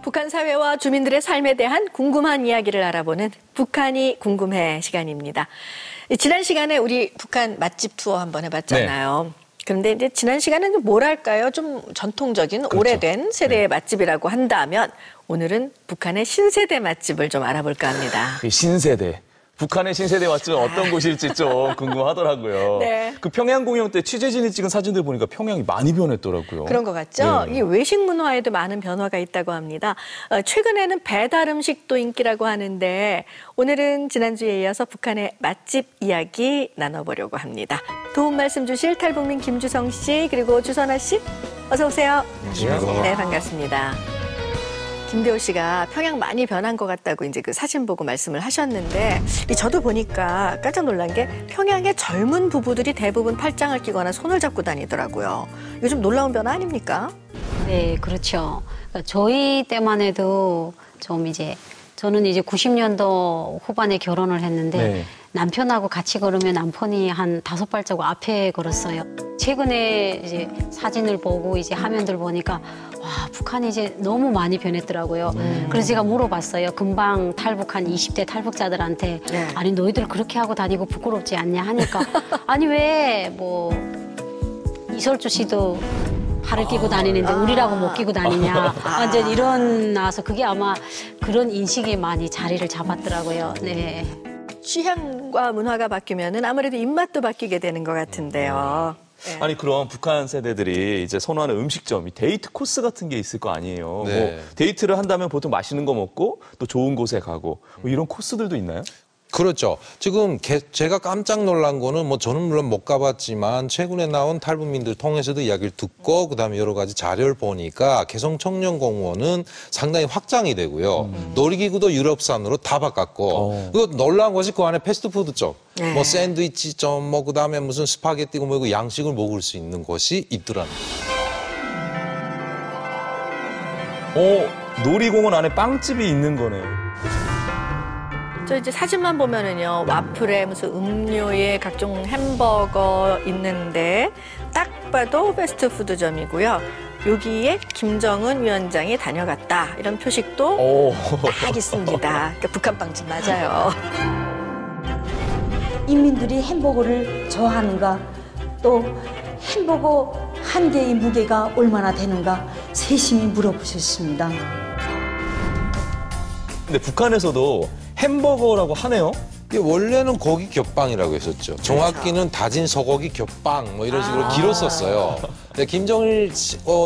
북한 사회와 주민들의 삶에 대한 궁금한 이야기를 알아보는 북한이 궁금해 시간입니다. 지난 시간에 우리 북한 맛집 투어 한번 해봤잖아요. 네. 그런데 이제 지난 시간은 뭐랄까요? 좀 전통적인 그렇죠. 오래된 세대의 맛집이라고 한다면 오늘은 북한의 신세대 맛집을 좀 알아볼까 합니다. 신세대. 북한의 신세대 맛집은 어떤 곳일지 좀 궁금하더라고요. 네. 그 평양 공연 때 취재진이 찍은 사진들 보니까 평양이 많이 변했더라고요. 그런 것 같죠? 네. 이 외식 문화에도 많은 변화가 있다고 합니다. 최근에는 배달 음식도 인기라고 하는데 오늘은 지난주에 이어서 북한의 맛집 이야기 나눠보려고 합니다. 도움 말씀 주실 탈북민 김주성 씨 그리고 주선아 씨 어서 오세요. 안녕하세요. 네, 반갑습니다. 김대호 씨가 평양 많이 변한 것 같다고 이제 그 사진 보고 말씀을 하셨는데 저도 보니까 깜짝 놀란 게 평양의 젊은 부부들이 대부분 팔짱을 끼거나 손을 잡고 다니더라고요. 이거 좀 놀라운 변화 아닙니까? 네, 그렇죠. 그러니까 저희 때만 해도 좀 이제 저는 이제 90년도 후반에 결혼을 했는데 네. 남편하고 같이 걸으면 남편이 한 5발자국 앞에 걸었어요. 최근에 이제 사진을 보고 이제 화면들 보니까 와, 북한이 이제 너무 많이 변했더라고요. 그래서 제가 물어봤어요. 금방 탈북한 20대 탈북자들한테 네. 아니 너희들 그렇게 하고 다니고 부끄럽지 않냐 하니까 아니 왜 뭐 이설주 씨도 팔을 끼고 다니는데 우리라고 못 끼고 다니냐. 완전 이런 나와서 그게 아마 그런 인식이 많이 자리를 잡았더라고요. 네. 취향과 문화가 바뀌면은 아무래도 입맛도 바뀌게 되는 것 같은데요. 네. 아니 그럼 북한 세대들이 이제 선호하는 음식점, 데이트 코스 같은 게 있을 거 아니에요. 네. 뭐 데이트를 한다면 보통 맛있는 거 먹고 또 좋은 곳에 가고 뭐 이런 코스들도 있나요? 그렇죠. 지금 제가 깜짝 놀란 거는 뭐 저는 물론 못 가봤지만 최근에 나온 탈북민들 통해서도 이야기를 듣고 그다음에 여러 가지 자료를 보니까 개성청년공원은 상당히 확장이 되고요. 놀이기구도 유럽산으로 다 바꿨고 그리고 놀라운 것이 그 안에 패스트푸드 쪽, 네. 뭐 샌드위치점, 뭐 그다음에 무슨 스파게티고 뭐 양식을 먹을 수 있는 곳이 있더랍니다. 놀이공원 안에 빵집이 있는 거네요. 저 이제 사진만 보면은요, 와플에 무슨 음료에 각종 햄버거 있는데 딱 봐도 패스트푸드점이고요. 여기에 김정은 위원장이 다녀갔다 이런 표식도 딱 있습니다. 그러니까 북한 빵집 맞아요. 인민들이 햄버거를 좋아하는가, 또 햄버거 한 개의 무게가 얼마나 되는가 세심히 물어보셨습니다. 근데 북한에서도 햄버거라고 하네요. 원래는 고기 겹빵이라고 했었죠. 정확히는 다진 소고기 겹빵 뭐 이런 식으로 길었었어요. 근데 김정일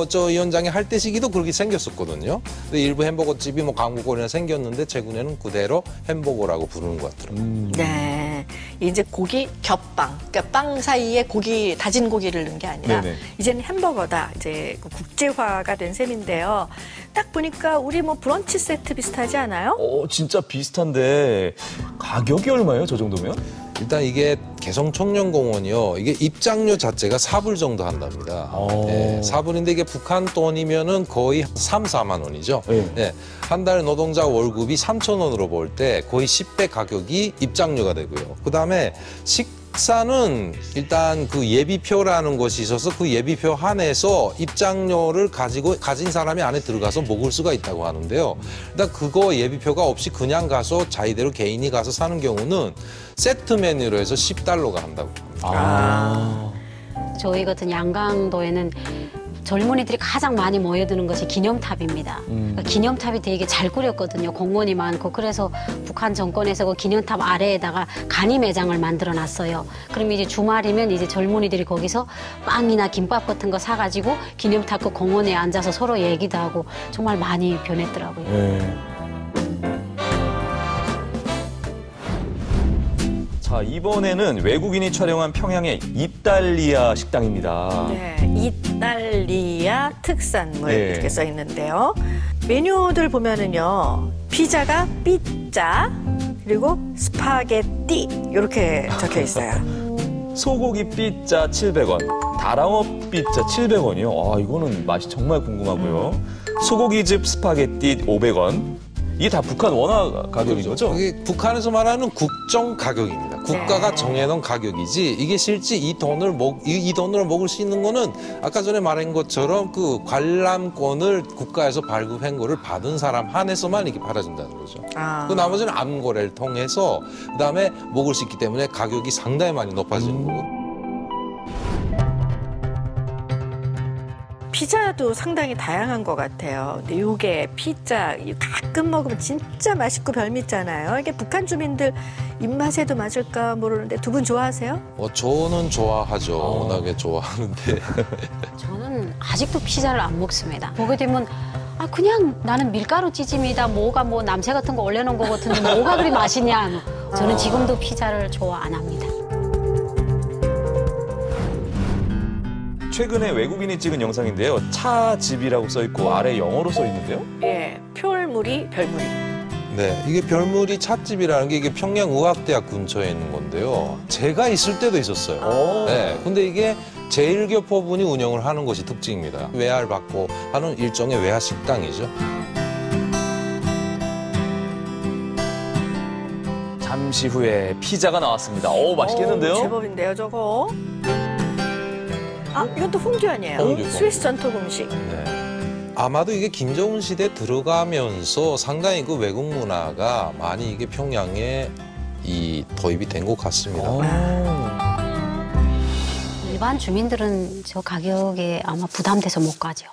저 위원장이 할 때 시기도 그렇게 생겼었거든요. 근데 일부 햄버거 집이 뭐 강북거리나 생겼는데 최근에는 그대로 햄버거라고 부르는 것 같더라고요. 네, 이제 고기 겹빵, 그러니까 빵 사이에 고기 다진 고기를 넣은 게 아니라 네네. 이제는 햄버거다. 이제 국제화가 된 셈인데요. 딱 보니까 우리 뭐 브런치 세트 비슷하지 않아요? 진짜 비슷한데 가격이 얼마예요? 저 정도면? 일단 이게 개성청년공원이요. 이게 입장료 자체가 4불 정도 한답니다. 네, 4불인데 이게 북한 돈이면은 거의 3, 4만 원이죠. 네, 한 달 노동자 월급이 3,000원으로 볼 때 거의 10배 가격이 입장료가 되고요. 그다음에 식사는 일단 그 예비표라는 것이 있어서 그 예비표 한해서 입장료를 가진 사람이 안에 들어가서 먹을 수가 있다고 하는데요. 일단 그거 예비표가 없이 그냥 가서 자기대로 개인이 가서 사는 경우는 세트 메뉴로 해서 10달러가 한다고 합니다. 저희 같은 양강도에는 젊은이들이 가장 많이 모여드는 것이 기념탑입니다. 그러니까 기념탑이 되게 잘 꾸렸거든요. 공원이 많고. 그래서 북한 정권에서 그 기념탑 아래에다가 간이 매장을 만들어놨어요. 그럼 이제 주말이면 이제 젊은이들이 거기서 빵이나 김밥 같은 거 사가지고 기념탑 그 공원에 앉아서 서로 얘기도 하고 정말 많이 변했더라고요. 자, 이번에는 외국인이 촬영한 평양의 이탈리아 식당입니다. 네, 이탈리아 특산물 이렇게 써 있는데요. 메뉴들 보면은요, 피자가 삐짜 그리고 스파게티 이렇게 적혀 있어요. 소고기 삐짜 700원, 다랑어 삐짜 700원이요. 이거는 맛이 정말 궁금하고요. 소고기즙 스파게티 500원. 이게 다 북한 원화 가격인 거죠? 이게 북한에서 말하는 국정 가격입니다. 국가가 정해놓은 가격이지 이게 실제 이 돈으로 먹을 수 있는 거는 아까 전에 말한 것처럼 그 관람권을 국가에서 발급한 거를 받은 사람 한해서만 이렇게 팔아준다는 거죠. 그 나머지는 암거래를 통해서 그다음에 먹을 수 있기 때문에 가격이 상당히 많이 높아지는 거고. 피자도 상당히 다양한 것 같아요. 근데 요게 피자 가끔 먹으면 진짜 맛있고 별미잖아요. 이게 북한 주민들 입맛에도 맞을까 모르는데 두 분 좋아하세요? 저는 좋아하죠. 워낙에 좋아하는데. 저는 아직도 피자를 안 먹습니다. 보게 되면 그냥 나는 밀가루 찌짐이다. 뭐가 뭐 남새 같은 거 올려놓은 거 같은데 뭐가 그리 맛있냐. 저는 지금도 피자를 좋아 안 합니다. 최근에 외국인이 찍은 영상인데요. 차집이라고 써있고 아래 영어로 써있는데요. 예, 별무리. 네, 이게 별무리 찻집이라는 게 이게 평양의학대학 근처에 있는 건데요. 제가 있을 때도 있었어요. 네, 근데 이게 제1교포분이 운영을 하는 것이 특징입니다. 외화를 받고 하는 일종의 외화 식당이죠. 잠시 후에 피자가 나왔습니다. 맛있겠는데요? 제법인데요, 저거. 이건 또 홍듀 아니에요? 홍듀. 스위스 전통 음식. 네. 아마도 이게 김정은 시대 들어가면서 상당히 그 외국 문화가 많이 이게 평양에 도입이 된 것 같습니다. 일반 주민들은 저 가격에 아마 부담돼서 못 가죠.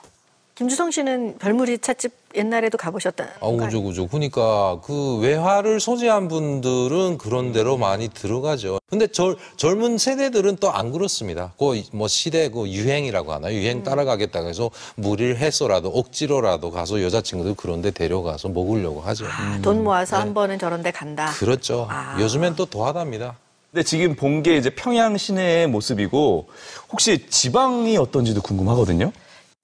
김주성 씨는 별무리 찻집 옛날에도 가보셨다. 그죠. 그러니까 그 외화를 소지한 분들은 그런 데로 많이 들어가죠. 근데 젊은 세대들은 또 안 그렇습니다. 뭐 시대 유행이라고 하나요? 유행 따라가겠다고 해서 무리를 해서라도 억지로라도 가서 여자친구들 그런 데 데려가서 먹으려고 하죠. 돈 모아서 한 번은 저런 데 간다. 그렇죠. 요즘엔 또 더하답니다. 근데 지금 본 게 이제 평양 시내의 모습이고 혹시 지방이 어떤지도 궁금하거든요.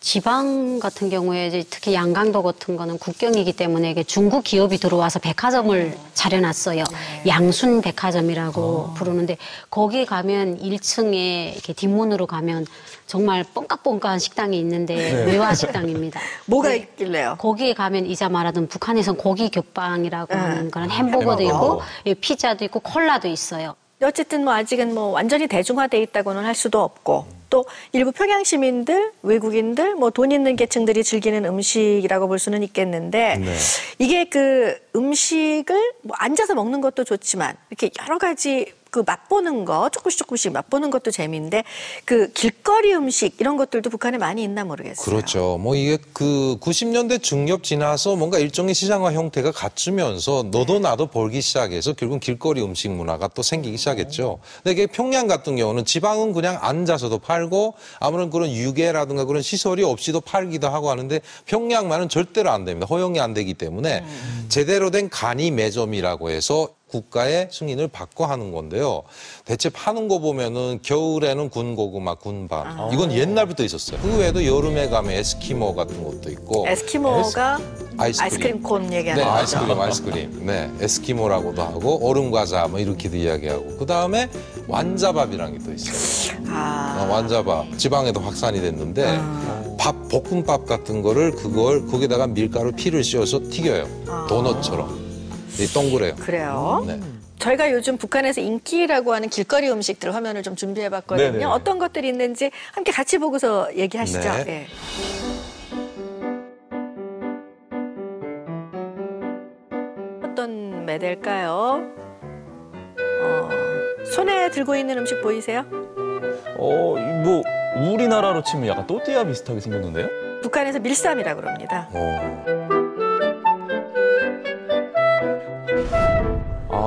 지방 같은 경우에 이제 특히 양강도 같은 거는 국경이기 때문에 이게 중국 기업이 들어와서 백화점을 차려놨어요. 양순 백화점이라고 부르는데 거기 가면 1층에 이렇게 뒷문으로 가면 정말 뻥까뻥까한 식당이 있는데 외화 식당입니다. 뭐가 있길래요? 거기에 가면 이자 말하던 북한에선 고기 겹빵이라고 하는 그런 햄버거도 있고 피자도 있고 콜라도 있어요. 어쨌든 아직은 완전히 대중화돼 있다고는 할 수도 없고 또 일부 평양 시민들, 외국인들, 돈 있는 계층들이 즐기는 음식이라고 볼 수는 있겠는데 이게 그 음식을 앉아서 먹는 것도 좋지만 이렇게 여러 가지 그 맛보는 거 조금씩 맛보는 것도 재미인데 그 길거리 음식 이런 것들도 북한에 많이 있나 모르겠어요. 그렇죠. 이게 그 90년대 중엽 지나서 뭔가 일종의 시장화 형태가 갖추면서 너도 나도 벌기 시작해서 결국 길거리 음식 문화가 또 생기기 시작했죠. 근데 이게 평양 같은 경우는 지방은 그냥 앉아서도 팔고 아무런 그런 유계라든가 그런 시설이 없이도 팔기도 하고 하는데 평양만은 절대로 안 됩니다. 허용이 안 되기 때문에 제대로 된 간이 매점이라고 해서 국가의 승인을 받고 하는 건데요. 대체 파는 거 보면은 겨울에는 군고구마, 군밤. 이건 옛날부터 있었어요. 그 외에도 여름에 가면 에스키모 같은 것도 있고. 에스키모가 아이스크림 콘 얘기하는 거죠. 아이스크림. 네, 에스키모라고도 하고 얼음과자 이렇게도 이야기하고. 그다음에 완자밥이라는 게 또 있어요. 완자밥. 지방에도 확산이 됐는데 볶음밥 같은 거기다가 밀가루 피를 씌워서 튀겨요. 도넛처럼. 동그래요. 그래요? 네. 저희가 요즘 북한에서 인기라고 하는 길거리 음식들 화면을 좀 준비해봤거든요. 네네. 어떤 것들이 있는지 함께 같이 보고서 얘기하시죠. 네. 네. 어떤 메대일까요? 손에 들고 있는 음식 보이세요? 우리나라로 치면 약간 또띠아 비슷하게 생겼는데요? 북한에서 밀쌈이라고 그럽니다.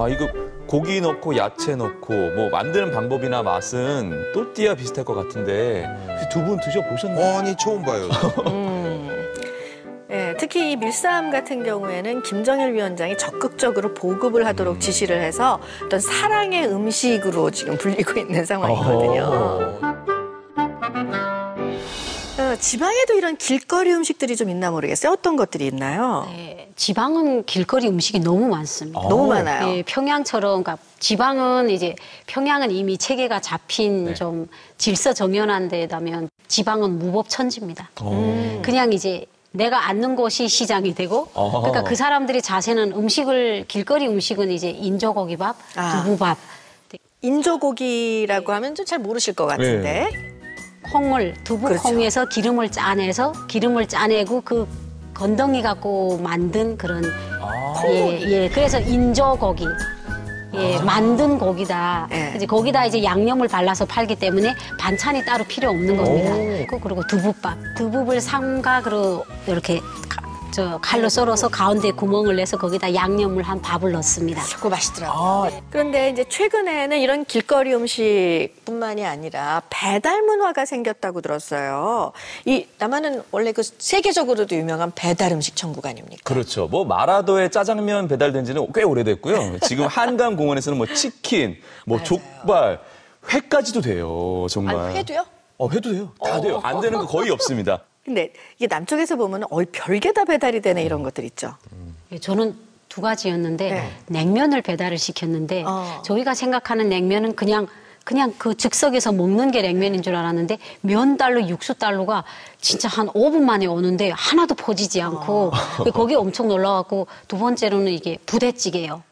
이거 고기 넣고 야채 넣고 만드는 방법이나 맛은 또띠아 비슷할 것 같은데 두 분 드셔보셨나요? 아니 처음 봐요. 네, 특히 이 밀쌈 같은 경우에는 김정일 위원장이 적극적으로 보급을 하도록 지시를 해서 어떤 사랑의 음식으로 지금 불리고 있는 상황이거든요. 지방에도 이런 길거리 음식들이 좀 있나 모르겠어요. 어떤 것들이 있나요? 네, 지방은 길거리 음식이 너무 많습니다. 너무 많아요. 네, 평양처럼, 그러니까 지방은 평양은 이미 체계가 잡힌 좀 질서정연한 데다면 지방은 무법천지입니다. 그냥 내가 앉는 곳이 시장이 되고 그러니까 그 사람들이 자세는 길거리 음식은 이제 인조고기밥, 두부밥. 인조고기라고 하면 좀 잘 모르실 것 같은데. 콩을 두부콩에서 그렇죠. 기름을 짜내고 그 건더기 갖고 만든 그런 그래서 인조고기. 만든 고기다. 이제 거기다 이제 양념을 발라서 팔기 때문에 반찬이 따로 필요 없는 겁니다. 그리고 두부밥. 두부를 삼각으로 이렇게 칼로 썰어서 가운데 구멍을 내서 거기다 양념을 한 밥을 넣습니다. 그거 맛있더라고요. 그런데 이제 최근에는 이런 길거리 음식뿐만이 아니라 배달 문화가 생겼다고 들었어요. 이 남한은 원래 그 세계적으로도 유명한 배달 음식 천국 아닙니까? 그렇죠. 뭐 마라도의 짜장면 배달된 지는 꽤 오래됐고요. 지금 한강공원에서는 뭐 치킨, 뭐 족발, 회까지도 돼요. 정말. 회도요? 회도 돼요. 다 돼요. 안 되는 거 거의 없습니다. 근데 이게 남쪽에서 보면 별게 다 배달이 되네 이런 것들 있죠. 저는 2가지였는데 냉면을 배달을 시켰는데 저희가 생각하는 냉면은 그냥 그 즉석에서 먹는 게 냉면인 줄 알았는데 면달로 육수달로가 진짜 한 5분 만에 오는데 하나도 퍼지지 않고 거기 엄청 놀라웠고 두 번째로는 이게 부대찌개예요.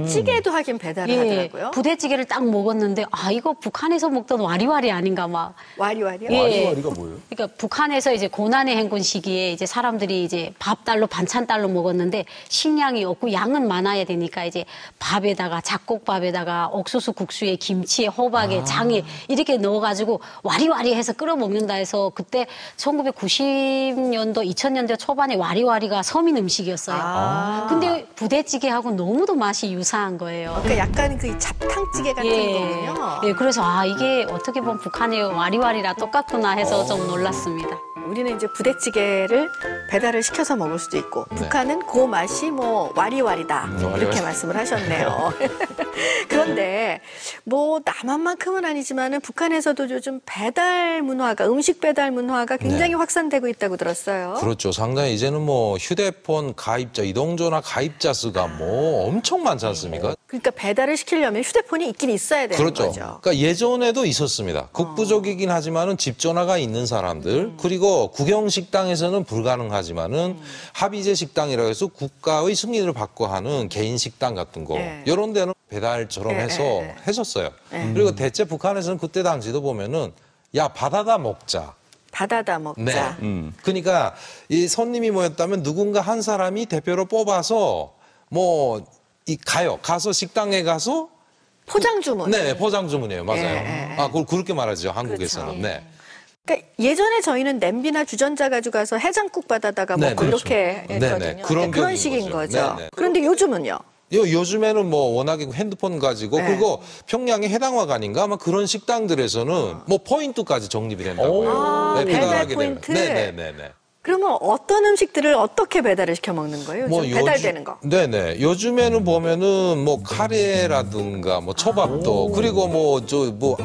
찌개도 하긴 배달을 하더라고요. 부대찌개를 딱 먹었는데 이거 북한에서 먹던 와리와리 아닌가 막. 와리와리요? 와리와리가 뭐예요? 그러니까 북한에서 이제 고난의 행군 시기에 이제 사람들이 이제 밥달로 반찬달로 먹었는데 식량이 없고 양은 많아야 되니까 이제 밥에다가 잡곡밥에다가 옥수수 국수에 김치에 호박에 장에 이렇게 넣어가지고 와리와리해서 끓여 먹는다 해서 그때 1990년도 2000년대 초반에 와리와리가 서민 음식이었어요. 근데 부대찌개하고 너무도 맛이 유사한 거예요. 그러니까 약간 그 잡탕찌개 같은 거군요. 그래서 이게 어떻게 보면 북한의 와리와리랑 똑같구나 해서 좀 놀랐습니다. 우리는 이제 부대찌개를 배달을 시켜서 먹을 수도 있고 북한은 그 맛이 뭐 와리와리다 이렇게 말씀을 하셨네요. 그런데 뭐 남한만큼은 아니지만은 북한에서도 요즘 배달 문화가 음식 배달 문화가 굉장히 확산되고 있다고 들었어요. 그렇죠. 상당히 이제는 뭐 휴대폰 가입자, 이동전화 가입자 수가 뭐 엄청 많지 않습니까? 그러니까 배달을 시키려면 휴대폰이 있긴 있어야 되는 그렇죠. 거죠. 그러니까 예전에도 있었습니다. 국부족이긴 하지만은 집 전화가 있는 사람들 그리고 국영 식당에서는 불가능하지만은 합의제 식당이라고 해서 국가의 승인을 받고 하는 개인 식당 같은 거 이런 데는 배달처럼 해서 했었어요. 그리고 대체 북한에서는 그때 당시도 보면은 야 받아다 먹자. 받아다 먹자. 그러니까 이 손님이 모였다면 누군가 한 사람이 대표로 뽑아서 뭐 가서 식당에 가서 포장 주문. 네, 포장 주문이에요. 맞아요. 그걸 그렇게 말하죠. 한국에서는. 그렇죠. 그러니까 예전에 저희는 냄비나 주전자 가져가서 해장국 받아다가 먹고 이렇게 했거든요. 그런 식인 거죠. 그런데 요즘은요? 요즘에는 뭐 워낙에 핸드폰 가지고 그리고 평양의 해당화관인가 아마 그런 식당들에서는 뭐 포인트까지 적립이 된다고요. 배달 포인트. 네네네. 그러면 어떤 음식들을 어떻게 배달을 시켜 먹는 거예요? 요즘 배달되는 거. 네네. 요즘에는 보면은 뭐 카레라든가 뭐 초밥도 그리고 뭐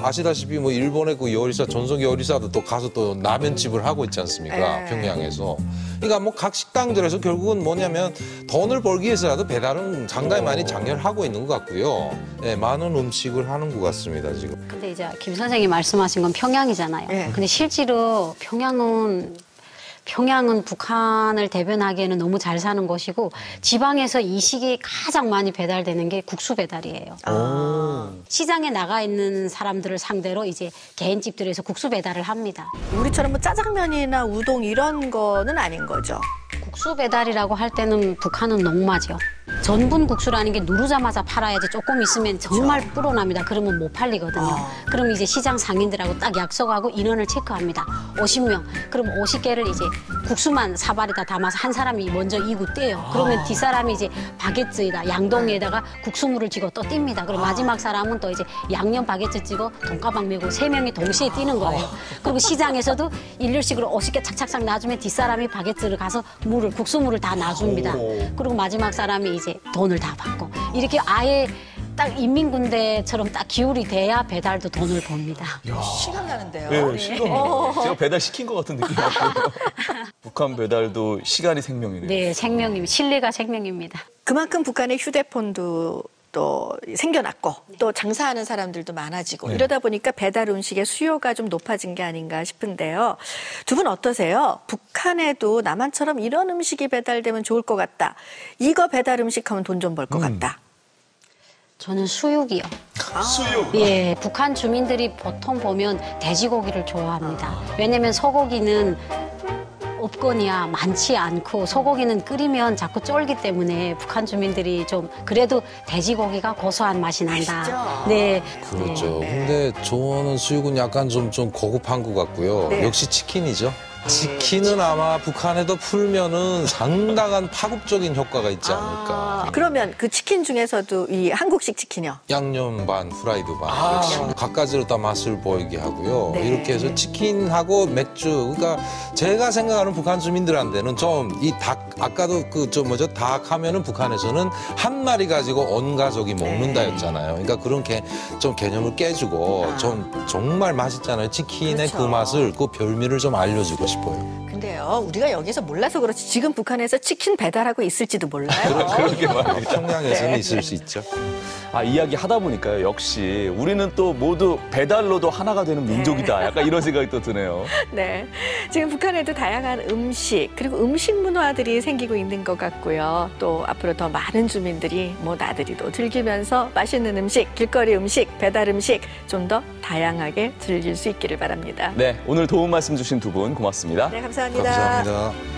아시다시피 뭐 일본의 그 요리사 전속 요리사도 또 가서 또 라면집을 하고 있지 않습니까? 평양에서. 그러니까 뭐 각 식당들에서 결국은 뭐냐면 돈을 벌기 위해서라도 배달은 상당히 많이 장려하고 있는 것 같고요. 많은 음식을 하는 것 같습니다 지금. 근데 이제 김 선생님이 말씀하신 건 평양이잖아요. 근데 실제로 평양은 북한을 대변하기에는 너무 잘 사는 곳이고 지방에서 이 시기에 가장 많이 배달되는 게 국수 배달이에요. 시장에 나가 있는 사람들을 상대로 이제 개인집들에서 국수 배달을 합니다. 우리처럼 뭐 짜장면이나 우동 이런 거는 아닌 거죠? 국수 배달이라고 할 때는 북한은 농마죠. 전분 국수라는 게 누르자마자 팔아야지 조금 있으면 정말 불어납니다. 그러면 못 팔리거든요. 그럼 이제 시장 상인들하고 딱 약속하고 인원을 체크합니다. 50명. 그럼 50개를 이제 국수만 사발에다 담아서 한 사람이 먼저 이구 떼요. 그러면 뒷사람이 이제 바게트에다 양동이에다가 국수물을 쥐고 또 띱니다. 그리고 마지막 사람은 또 이제 양념 바게트 찌고 돈가방 메고 3명이 동시에 뛰는 거예요. 그리고 시장에서도 일렬식으로 50개 착착착 놔주면 뒷사람이 바게트를 가서 국수물을 다 놔줍니다. 그리고 마지막 사람이 이제 돈을 다 받고 이렇게 아예 딱 인민군대처럼 딱 기울이 돼야 배달도 돈을 법니다. 시간 나는데요. 네, 시간. 제가 배달 시킨 것 같은 느낌이 났고요. 북한 배달도 시간이 생명이네요. 네, 신뢰가 생명입니다. 그만큼 북한의 휴대폰도 또 생겨났고 또 장사하는 사람들도 많아지고 이러다 보니까 배달 음식의 수요가 좀 높아진 게 아닌가 싶은데요. 두 분 어떠세요? 북한에도 남한처럼 이런 음식이 배달되면 좋을 것 같다. 이거 배달 음식하면 돈 좀 벌 것 같다. 저는 수육이요. 수육? 예, 북한 주민들이 보통 보면 돼지고기를 좋아합니다. 왜냐면 소고기는 없거니와 많지 않고 소고기는 끓이면 자꾸 쫄기 때문에 북한 주민들이 좀 그래도 돼지고기가 고소한 맛이 난다. 맛있죠? 네. 그렇죠. 네. 근데 저는 수육은 약간 좀 고급한 것 같고요. 네. 역시 치킨이죠. 치킨은 아마 북한에도 풀면은 상당한 파급적인 효과가 있지 않을까. 그러면 그 치킨 중에서도 이 한국식 치킨이요? 양념 반, 프라이드 반. 역시 각가지로 다 맛을 보이게 하고요. 네. 이렇게 해서 치킨하고 맥주. 그러니까 제가 생각하는 북한 주민들한테는 좀 이 닭, 아까도 닭 하면은 북한에서는 한 마리 가지고 온 가족이 먹는다였잖아요. 그러니까 그런 좀 개념을 깨주고 좀 정말 맛있잖아요. 치킨의 그렇죠. 그 맛을, 그 별미를 좀 알려주고 싶어요. 근데요, 우리가 여기서 몰라서 그렇지 지금 북한에서 치킨 배달하고 있을지도 몰라요. 그러게 말이에요. 평양에서는 네. 있을 수 있죠. 이야기 하다 보니까요. 역시 우리는 또 모두 배달로도 하나가 되는 민족이다. 약간 이런 생각이 또 드네요. 네. 지금 북한에도 다양한 음식, 그리고 음식 문화들이 생기고 있는 것 같고요. 또 앞으로 더 많은 주민들이 나들이도 즐기면서 맛있는 음식, 길거리 음식, 배달 음식 좀 더 다양하게 즐길 수 있기를 바랍니다. 네, 오늘 도움 말씀 주신 두 분 고맙습니다. 네, 감사합니다. 감사합니다.